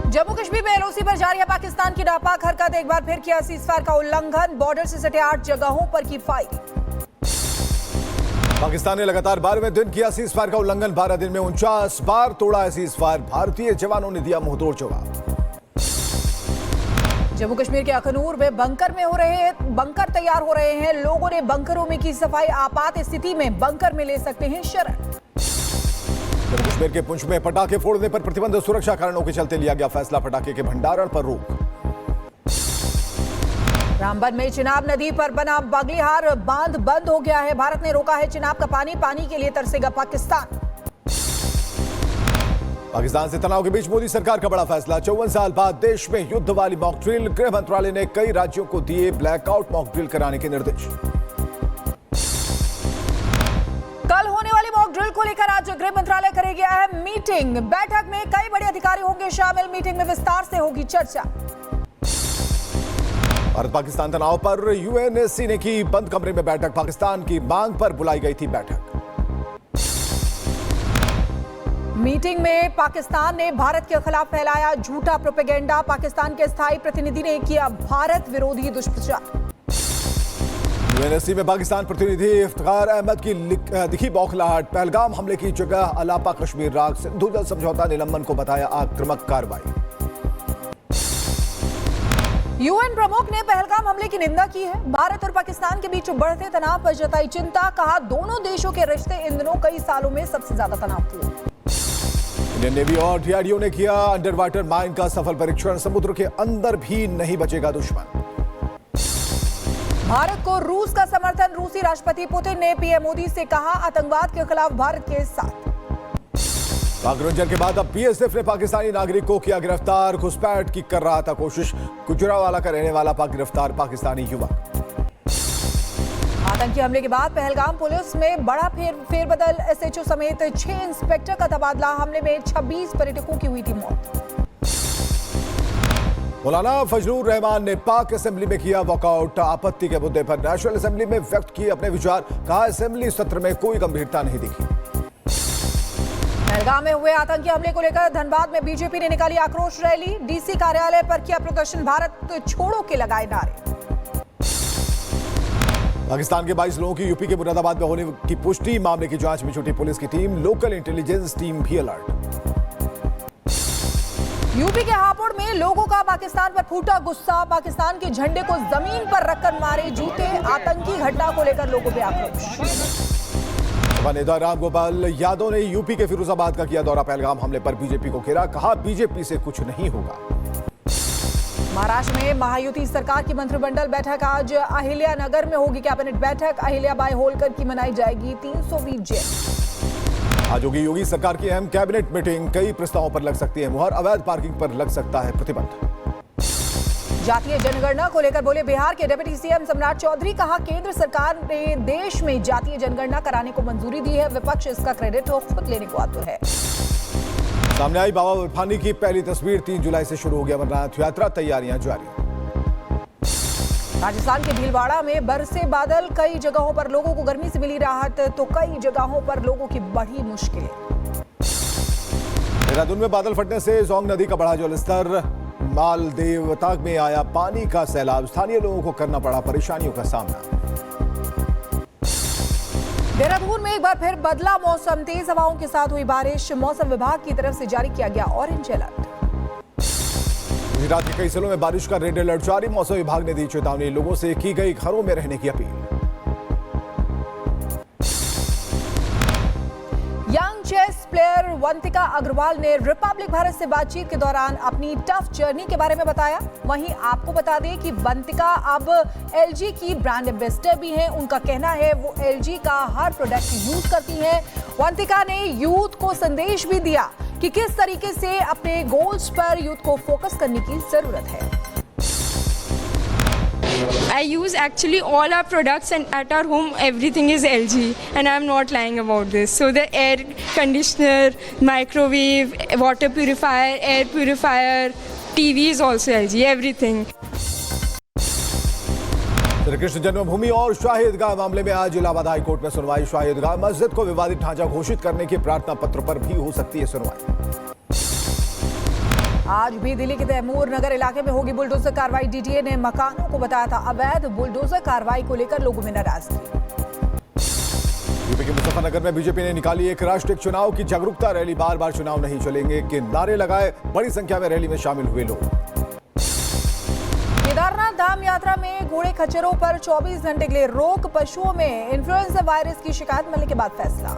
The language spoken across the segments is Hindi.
जम्मू कश्मीर में एलओसी पर जारी है पाकिस्तान की नापाक हरकत। एक बार फिर किया सीजफायर का उल्लंघन। बॉर्डर से सटे 8 जगहों पर की फायरिंग। पाकिस्तान ने लगातार 12वें दिन किया सीजफायर का उल्लंघन। 12 दिन में 49 बार तोड़ा है सीजफायर। भारतीय जवानों ने दिया मुंहतोड़ जवाब। जम्मू कश्मीर के अखनूर में बंकर तैयार हो रहे हैं। लोगों ने बंकरों में की सफाई। आपात स्थिति में बंकर में ले सकते हैं शरण। जम्मू कश्मीर के पुंछ में पटाखे फोड़ने पर प्रतिबंध। सुरक्षा कारणों के चलते लिया गया फैसला। पटाखे के भंडारण पर रोक। रामबन में चिनाब नदी पर बना बगलिहार बांध बंद हो गया है। भारत ने रोका है चिनाब का पानी। पानी के लिए तरसेगा पाकिस्तान। पाकिस्तान से तनाव के बीच मोदी सरकार का बड़ा फैसला। 54 साल बाद देश में युद्ध वाली मॉक ड्रिल। गृह मंत्रालय ने कई राज्यों को दिए ब्लैकआउट मॉक ड्रिल कराने के निर्देश। कल होने वाली मॉक ड्रिल को लेकर आज गृह मंत्रालय करेगा है मीटिंग। बैठक में कई बड़े अधिकारी होंगे शामिल। मीटिंग में विस्तार से होगी चर्चा। भारत पाकिस्तान तनाव पर यूएनएससी ने की बंद कमरे में बैठक। पाकिस्तान की मांग पर बुलाई गई थी बैठक। मीटिंग में पाकिस्तान ने भारत के खिलाफ फैलाया झूठा प्रोपेगेंडा। पाकिस्तान के स्थायी प्रतिनिधि ने किया भारत विरोधी दुष्प्रचार। यूएनएससी में पाकिस्तान प्रतिनिधि इफ्तिखार अहमद की दिखी बौखलाहट। पहलगाम हमले की जगह अलापा कश्मीर राग। सिंधु जल समझौता निलंबन को बताया आक्रामक कार्रवाई। यूएन प्रमुख ने पहलगाम हमले की निंदा की है। भारत और पाकिस्तान के बीच बढ़ते तनाव पर जताई चिंता। कहा दोनों देशों के रिश्ते इन दिनों कई सालों में सबसे ज्यादा तनावपूर्ण। इंडियन नेवी और डीआरडीओ ने किया अंडर वाटर माइन का सफल परीक्षण। समुद्र के अंदर भी नहीं बचेगा दुश्मन। भारत को रूस का समर्थन। रूसी राष्ट्रपति पुतिन ने पीएम मोदी से कहा आतंकवाद के खिलाफ भारत के साथ। पाक रंजन के बाद अब बीएसएफ ने पाकिस्तानी नागरिक को किया गिरफ्तार। घुसपैठ की कर रहा था कोशिश। गुजरावाला का रहने वाला गिरफ्तार पाकिस्तानी युवक। आतंकी हमले के बाद पहलगाम पुलिस में बड़ा फेरबदल। एसएचओ समेत 6 इंस्पेक्टर का तबादला। हमले में 26 पर्यटकों की हुई थी मौत। मौलाना फजलुर रहमान ने पाक असेंबली में किया वॉकआउट। आपत्ति के मुद्दे पर नेशनल असेंबली में व्यक्त किए अपने विचार। कहा असेंबली सत्र में कोई गंभीरता नहीं दिखी। पहलगाम में हुए आतंकी हमले को लेकर धनबाद में बीजेपी ने निकाली आक्रोश रैली। डीसी कार्यालय पर किया प्रदर्शन। भारत छोड़ो के लगाए नारे। पाकिस्तान के 22 लोगों की यूपी के मुरादाबाद में होने की पुष्टि। मामले की जांच में जुटी पुलिस की टीम। लोकल इंटेलिजेंस टीम भी अलर्ट। यूपी के हापुड़ में लोगों का पाकिस्तान पर फूटा गुस्सा। पाकिस्तान के झंडे को जमीन पर रखकर मारे जूते। आतंकी घटना को लेकर लोगों में आक्रोश। नेता राम गोपाल यादव ने यूपी के फिरोजाबाद का किया दौरा। पहलगाम हमले पर बीजेपी को घेरा। कहा बीजेपी से कुछ नहीं होगा। महाराष्ट्र में महायुति सरकार की मंत्रिमंडल बैठक आज अहिल्या नगर में होगी कैबिनेट बैठक। अहिल्याबाई होलकर की मनाई जाएगी 320 जयंती। आज होगी योगी सरकार की अहम कैबिनेट मीटिंग। कई प्रस्तावों पर लग सकती है मुहर। अवैध पार्किंग पर लग सकता है प्रतिबंध। जातीय जनगणना को लेकर बोले बिहार के डिप्टी सीएम सम्राट चौधरी। कहा केंद्र सरकार ने देश में जातीय जनगणना कराने को मंजूरी दी है। विपक्ष इसका क्रेडिट खुद लेने को आतुर है। सामने आई बाबा बर्फानी की पहली तस्वीर। 3 जुलाई से शुरू हो गया अमरनाथ यात्रा। तैयारियां जारी। राजस्थान के भीलवाड़ा में बरसे बादल। कई जगहों पर लोगों को गर्मी से मिली राहत तो कई जगहों पर लोगों की बढ़ी मुश्किलें। देहरादून में बादल फटने से जोंग नदी का बढ़ा जलस्तर। मालदेवताग में आया पानी का सैलाब। स्थानीय लोगों को करना पड़ा परेशानियों का सामना। देहरादून में एक बार फिर बदला मौसम। तेज हवाओं के साथ हुई बारिश। मौसम विभाग की तरफ से जारी किया गया ऑरेंज अलर्ट। गुजरात के कई जिलों में बारिश का रेड अलर्ट जारी। मौसम विभाग ने दी चेतावनी। लोगों से की गई घरों में रहने की अपील। Young chess player Vantika Agrawal ने रिपब्लिक भारत से बातचीत के दौरान अपनी टफ जर्नी के बारे में बताया। वहीं आपको बता दें कि वंतिका अब एलजी की ब्रांड एम्बेसडर भी हैं। उनका कहना है वो एलजी का हर प्रोडक्ट यूज करती हैं। वंतिका ने यूथ को संदेश भी दिया कि किस तरीके से अपने गोल्स पर यूथ को फोकस करने की जरूरत है। I use actually all our products, and at our home everything is LG, and I'm not lying about this. So the air conditioner, microwave, water purifier, air purifier, TV is also LG, everything. Shri Krishna जन्मभूमि और शाही ईदगाह मामले में आज इलाहाबाद हाई कोर्ट में सुनवाई। शाही ईदगाह मस्जिद को विवादित ढांचा घोषित करने के प्रार्थना पत्र पर भी हो सकती है सुनवाई। आज भी दिल्ली के तैमूर नगर इलाके में होगी बुलडोजर कार्रवाई। डीटीए ने मकानों को बताया था अवैध। बुलडोजर कार्रवाई को लेकर लोगों में नाराजगी। यूपी के मुजफ्फरनगर में बीजेपी ने निकाली एक राष्ट्रीय चुनाव की जागरूकता रैली। बार बार चुनाव नहीं चलेंगे के नारे लगाए। बड़ी संख्या में रैली में शामिल हुए लोग। केदारनाथ धाम यात्रा में घोड़े खच्चरों पर 24 घंटे के लिए रोक। पशुओं में इन्फ्लुएंजा वायरस की शिकायत मिलने के बाद फैसला।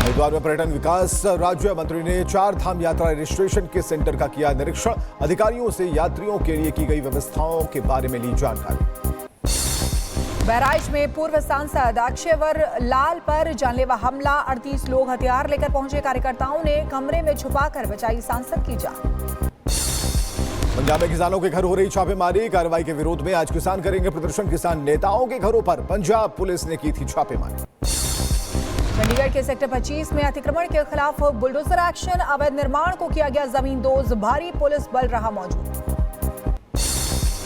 हरिद्वार में पर्यटन विकास राज्य मंत्री ने 4 धाम यात्रा रजिस्ट्रेशन के सेंटर का किया निरीक्षण। अधिकारियों से यात्रियों के लिए की गई व्यवस्थाओं के बारे में ली जानकारी। बहराइच में पूर्व सांसद अक्षयवर लाल पर जानलेवा हमला। 38 लोग हथियार लेकर पहुंचे। कार्यकर्ताओं ने कमरे में छुपाकर बचाई सांसद की जान। पंजाब में किसानों के घर हो रही छापेमारी। कार्रवाई के विरोध में आज किसान करेंगे प्रदर्शन। किसान नेताओं के घरों पर पंजाब पुलिस ने की थी छापेमारी। चंडीगढ़ के सेक्टर 25 में अतिक्रमण के खिलाफ बुलडोजर एक्शन। अवैध निर्माण को किया गया जमींदोज। भारी पुलिस बल रहा मौजूद।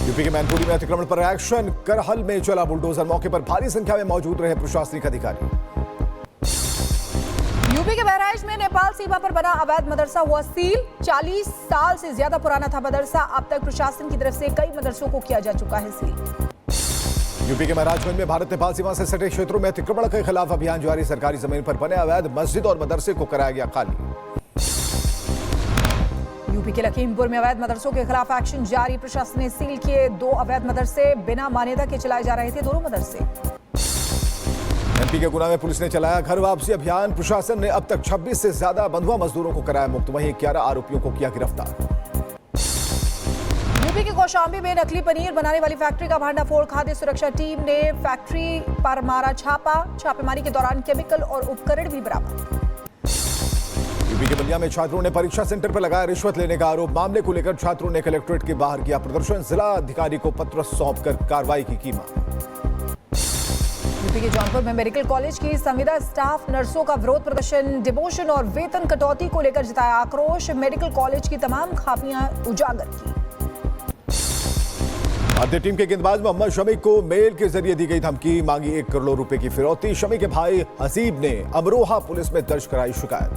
यूपी के मैनपुरी में अतिक्रमण पर एक्शन। करहल में चला बुलडोजर। मौके पर भारी संख्या में मौजूद रहे प्रशासनिक अधिकारी। यूपी के बहराइच में नेपाल सीमा पर बना अवैध मदरसा हुआ सील। 40 साल से ज्यादा पुराना था मदरसा। अब तक प्रशासन की तरफ से कई मदरसों को किया जा चुका है सील। यूपी के महाराजगंज में भारत नेपाल सीमा से सटे क्षेत्रों में अतिक्रमण के खिलाफ अभियान जारी। सरकारी जमीन पर बने अवैध मस्जिद और मदरसे को कराया गया खाली। यूपी के लखीमपुर में अवैध मदरसों के खिलाफ एक्शन जारी। प्रशासन ने सील किए 2 अवैध मदरसे। बिना मान्यता के चलाए जा रहे थे दोनों मदरसे। एमपी के गुना में पुलिस ने चलाया घर वापसी अभियान। प्रशासन ने अब तक 26 से ज्यादा बंधुआ मजदूरों को कराया मुक्त। वहीं 11 आरोपियों को किया गिरफ्तार। यूपी के कौशाम्बी में नकली पनीर बनाने वाली फैक्ट्री का भांडाफोड़। खाद्य सुरक्षा टीम ने फैक्ट्री पर मारा छापा। छापेमारी के दौरान केमिकल और उपकरण भी बरामद। यूपी के बलिया में छात्रों ने परीक्षा सेंटर पर लगाया रिश्वत लेने का आरोप। मामले को लेकर छात्रों ने कलेक्ट्रेट के बाहर किया प्रदर्शन। जिला अधिकारी को पत्र सौंपकर कार्रवाई की मांग। यूपी के जौनपुर में मेडिकल कॉलेज की संविदा स्टाफ नर्सों का विरोध प्रदर्शन। डिमोशन और वेतन कटौती को लेकर जताया आक्रोश। मेडिकल कॉलेज की तमाम खामियां उजागर की। भारतीय टीम के गेंदबाज मोहम्मद शमी को मेल के जरिए दी गई धमकी। मांगी 1 करोड़ रुपए की फिरौती। शमी के भाई हसीब ने अमरोहा पुलिस में दर्ज कराई शिकायत।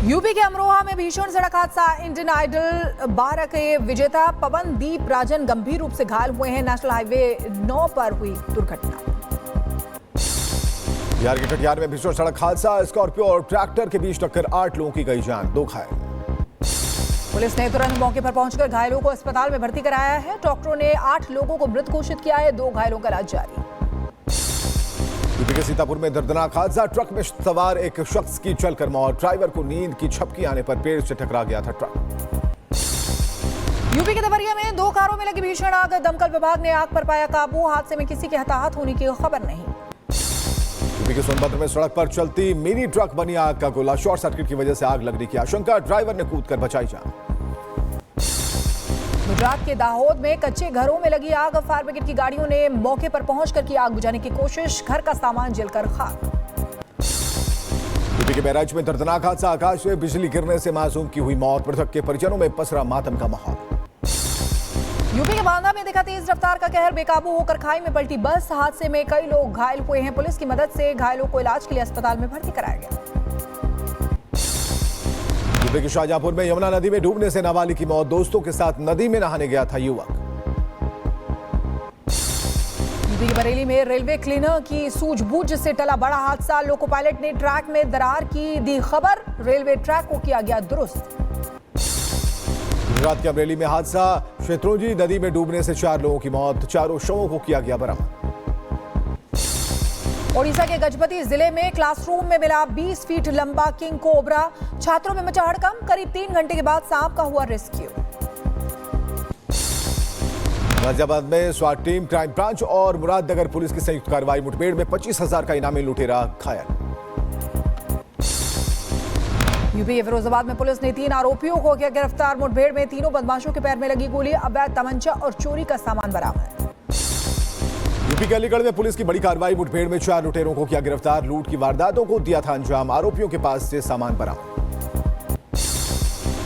यूपी के अमरोहा में भीषण सड़क हादसा। इंडियन आइडल 12 के विजेता पवनदीप राजन गंभीर रूप से घायल हुए हैं। नेशनल हाईवे 9 पर हुई दुर्घटना। बिहार के कटिहार में भीषण सड़क हादसा। स्कॉर्पियो और ट्रैक्टर के बीच टक्कर। 8 लोगों की गई जान, 2 घायल। पुलिस ने तुरंत मौके पर पहुंचकर घायलों को अस्पताल में भर्ती कराया है। डॉक्टरों ने 8 लोगों को मृत घोषित किया है। 2 घायलों का इलाज जारी। यूपी के सीतापुर में दर्दनाक हादसा। ट्रक में सवार एक शख्स की चलकर मौत। ड्राइवर को नींद की झपकी आने पर पेड़ से टकरा गया था ट्रक। यूपी के देवरिया में 2 कारों में लगी भीषण आग। दमकल विभाग ने आग पर पाया काबू। हादसे में किसी के हताहत होने की खबर नहीं। यूपी के सोनभद्र में सड़क पर चलती मिनी ट्रक बनी आग का गोला। शॉर्ट सर्किट की वजह से आग लगने की आशंका। ड्राइवर ने कूदकर बचाई जान। गुजरात के दाहोद में कच्चे घरों में लगी आग। फायर ब्रिगेड की गाड़ियों ने मौके पर पहुंचकर की आग बुझाने की कोशिश। घर का सामान जलकर खाक। यूपी के बहराइच में दर्दनाक हादसा। आकाश से बिजली गिरने से मासूम की हुई मौत। मृतक के परिजनों में पसरा मातम का माहौल। यूपी के बांदा में दिखा तेज रफ्तार का कहर। बेकाबू होकर खाई में पलटी बस। हादसे में कई लोग घायल हुए हैं। पुलिस की मदद से घायलों को इलाज के लिए अस्पताल में भर्ती कराया गया। यूपी के शाहजहांपुर में यमुना नदी में डूबने से नाबालिग की मौत। दोस्तों के साथ नदी में नहाने गया था युवक। यूपी के बरेली में रेलवे क्लीनर की सूझबूझ से टला बड़ा हादसा। लोको पायलट ने ट्रैक में दरार की दी खबर। रेलवे ट्रैक को किया गया दुरुस्त। गुजरात के अमरेली में हादसा। शेत्रुंजी नदी में डूबने से 4 लोगों की मौत। 4 शवों को किया गया बरामद। ओडिशा के गजपति जिले में क्लासरूम में मिला 20 फीट लंबा किंग कोबरा। छात्रों में मचा हड़कंप। करीब 3 घंटे के बाद सांप का हुआ रेस्क्यू। गाजियाबाद में स्वाट टीम, क्राइम ब्रांच और मुरादनगर पुलिस की संयुक्त कार्रवाई। मुठभेड़ में 25,000 का इनामी लुटेरा घायल। यूपी के फिरोजाबाद में पुलिस ने 3 आरोपियों को किया गिरफ्तार। मुठभेड़ में तीनों बदमाशों के पैर में लगी गोली। अवैध तमंचा और चोरी का सामान बरामद। यूपी के अलीगढ़ में पुलिस की बड़ी कार्रवाई। मुठभेड़ में 4 लुटेरों को किया गिरफ्तार। लूट की वारदातों को दिया था अंजाम। आरोपियों के पास से सामान बरामद।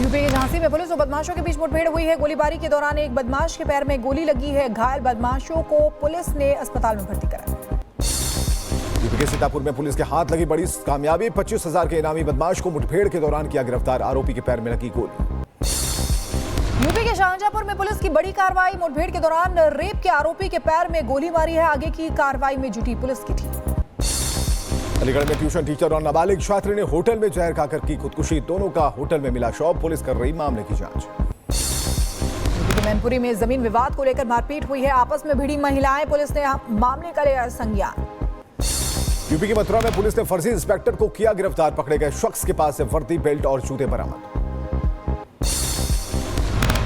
यूपी के झांसी में पुलिस और बदमाशों के बीच मुठभेड़ हुई है। गोलीबारी के दौरान एक बदमाश के पैर में गोली लगी है। घायल बदमाशों को पुलिस ने अस्पताल में भर्ती कराया। यूपी के सीतापुर में पुलिस के हाथ लगी बड़ी कामयाबी। 25,000 के इनामी बदमाश को मुठभेड़ के दौरान किया गिरफ्तार। आरोपी के पैर में लगी गोली। यूपी के शाहजहांपुर में पुलिस की बड़ी कार्रवाई। मुठभेड़ के दौरान रेप के आरोपी के पैर में गोली मारी है। आगे की कार्रवाई में जुटी पुलिस की टीम। अलीगढ़ में ट्यूशन टीचर और नाबालिग छात्र ने होटल में जहर खाकर की खुदकुशी। दोनों का होटल में मिला शव। पुलिस कर रही मामले की जांच। यूपी के मैनपुरी में जमीन विवाद को लेकर मारपीट हुई है। आपस में भिड़ी महिलाएं। पुलिस ने मामले का लिया संज्ञान। यूपी की मथुरा में पुलिस ने फर्जी इंस्पेक्टर को किया गिरफ्तार। पकड़े गए शख्स के पास से वर्दी, बेल्ट और जूते बरामद।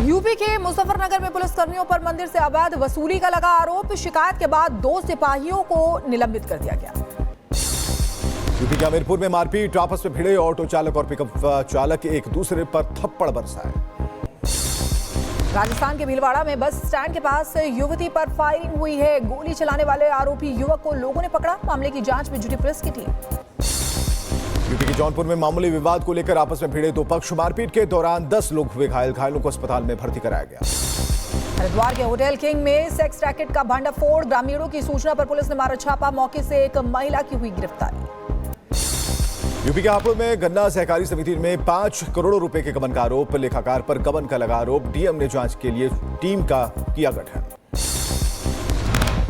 यूपी के मुजफ्फरनगर में पुलिस कर्मियों पर मंदिर से अवैध वसूली का लगा आरोप। शिकायत के बाद 2 सिपाहियों को निलंबित कर दिया गया। यूपी के हमीरपुर में मारपीट। आपस में भिड़े ऑटो चालक और पिकअप चालक एक दूसरे पर थप्पड़ बरसाए। राजस्थान के भीलवाड़ा में बस स्टैंड के पास युवती पर फायरिंग हुई है। गोली चलाने वाले आरोपी युवक को लोगों ने पकड़ा। मामले की जांच में जुटी पुलिस की टीम। यूपी के जौनपुर में मामूली विवाद को लेकर आपस में भिड़े 2 पक्ष। मारपीट के दौरान 10 लोग हुए घायल। घायलों को अस्पताल में भर्ती कराया गया। हरिद्वार के होटल किंग में सेक्स रैकेट का भांडाफोड़। ग्रामीणों की सूचना पर पुलिस ने मारा छापा। मौके से एक महिला की हुई गिरफ्तारी। यूपी के हापुड़ में गन्ना सहकारी समिति में 5 करोड़ रुपए के गबन का आरोप। लेखाकार पर गबन का लगा आरोप। डीएम ने जांच के लिए टीम का किया गठन।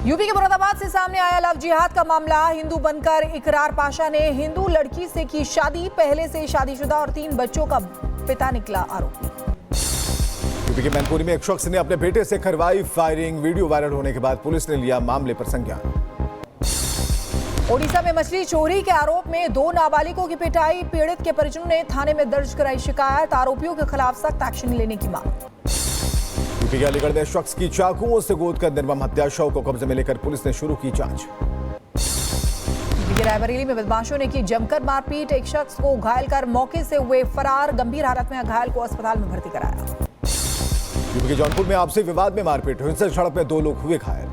यूपी के मुरादाबाद से सामने आया लव जिहाद का मामला। हिंदू बनकर इकरार पाशा ने हिंदू लड़की से की शादी। पहले से शादीशुदा और 3 बच्चों का पिता निकला आरोपी। यूपी के मैनपुरी में एक शख्स ने अपने बेटे से करवाई फायरिंग। वीडियो वायरल होने के बाद पुलिस ने लिया मामले पर संज्ञान। ओडिशा में मछली चोरी के आरोप में 2 नाबालिगों की पिटाई। पीड़ित के परिजनों ने थाने में दर्ज कराई शिकायत। आरोपियों के खिलाफ सख्त एक्शन लेने की मांग। यूपी के अलीगढ़ में शख्स की चाकुओं से गोदकर निर्मम हत्या। शव को कब्जे में लेकर पुलिस ने शुरू की जांच। यूपी के रायबरेली में बदमाशों ने की जमकर मारपीट। एक शख्स को घायल कर मौके से हुए फरार। गंभीर हालत में घायल को अस्पताल में भर्ती कराया। यूपी के जौनपुर में आपसी विवाद में मारपीट। हिंसक झड़प में 2 लोग हुए घायल।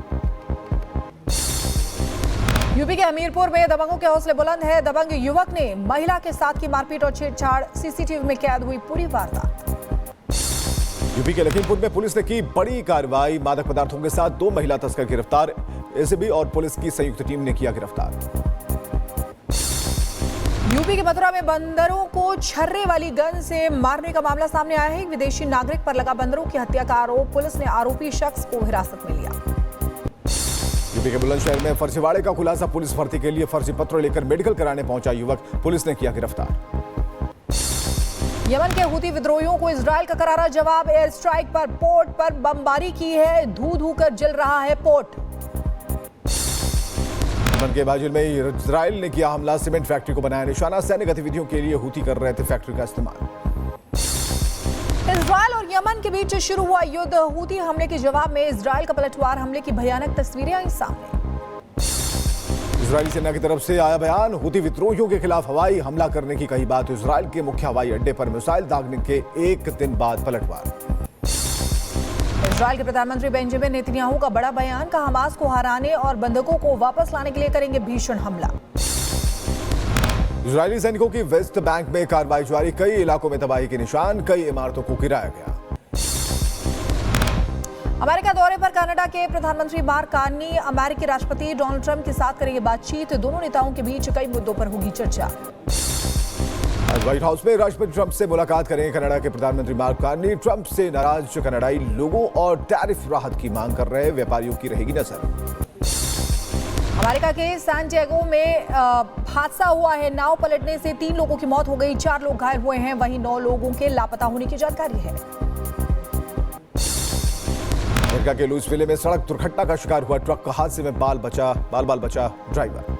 यूपी के हमीरपुर में दबंगों के हौसले बुलंद है। दबंग युवक ने महिला के साथ की मारपीट और छेड़छाड़। सीसीटीवी में कैद हुई पूरी वारदात। यूपी के लखीमपुर में पुलिस ने की बड़ी कार्रवाई। मादक पदार्थों के साथ 2 महिला तस्कर गिरफ्तार। एसीबी और पुलिस की संयुक्त टीम ने किया गिरफ्तार। यूपी के मथुरा में बंदरों को छर्रे वाली गन से मारने का मामला सामने आया है। एक विदेशी नागरिक पर लगा बंदरों की हत्या का आरोप। पुलिस ने आरोपी शख्स को हिरासत में लिया। यूपी के बुलंदशहर में फर्जीवाड़े का खुलासा। पुलिस भर्ती के लिए फर्जी पत्र लेकर मेडिकल कराने पहुंचा युवक। पुलिस ने किया गिरफ्तार। यमन के हुती विद्रोहियों को इजराइल का करारा जवाब। एयर स्ट्राइक पर पोर्ट पर बमबारी की है। धू कर जल रहा है पोर्ट। यमन के बाजुल में इजराइल ने किया हमला। सीमेंट फैक्ट्री को बनाया निशाना। सैन्य गतिविधियों के लिए हुती कर रहे थे फैक्ट्री का इस्तेमाल। इजराइल और यमन के बीच शुरू हुआ युद्ध। हुती हमले के जवाब में इजराइल का पलटवार हमले की भयानक तस्वीरें आई सामने। इजरायली सेना की तरफ से आया बयान। हुती विद्रोहियों के खिलाफ हवाई हमला करने की कही बात। इजराइल के मुख्य हवाई अड्डे पर मिसाइल दागने के 1 दिन बाद पलटवार। इजराइल के प्रधानमंत्री बेंजामिन नेतन्याहू का बड़ा बयान। कहा हमास को हराने और बंधकों को वापस लाने के लिए करेंगे भीषण हमला। इजरायली सैनिकों की वेस्ट बैंक में कार्रवाई जारी। कई इलाकों में तबाही के निशान। कई इमारतों को गिराया गया। अमेरिका दौरे पर कनाडा के प्रधानमंत्री मार्क कार्नी अमेरिकी राष्ट्रपति डोनाल्ड ट्रंप के साथ करेंगे बातचीत। दोनों नेताओं के बीच कई मुद्दों पर होगी चर्चा। आज व्हाइट हाउस में राष्ट्रपति ट्रंप से मुलाकात करेंगे कनाडा के प्रधानमंत्री मार्क कार्नी। ट्रंप से नाराज कनाडाई लोगों और टैरिफ राहत की मांग कर रहे व्यापारियों की रहेगी नजर। अमेरिका के सैन डिएगो में हादसा हुआ है। नाव पलटने से 3 लोगों की मौत हो गई। 4 लोग घायल हुए हैं। वहीं 9 लोगों के लापता होने की जानकारी है। अमेरिका के लुइसविले में सड़क दुर्घटना का शिकार हुआ ट्रक। हादसे में बाल बाल बचा ड्राइवर।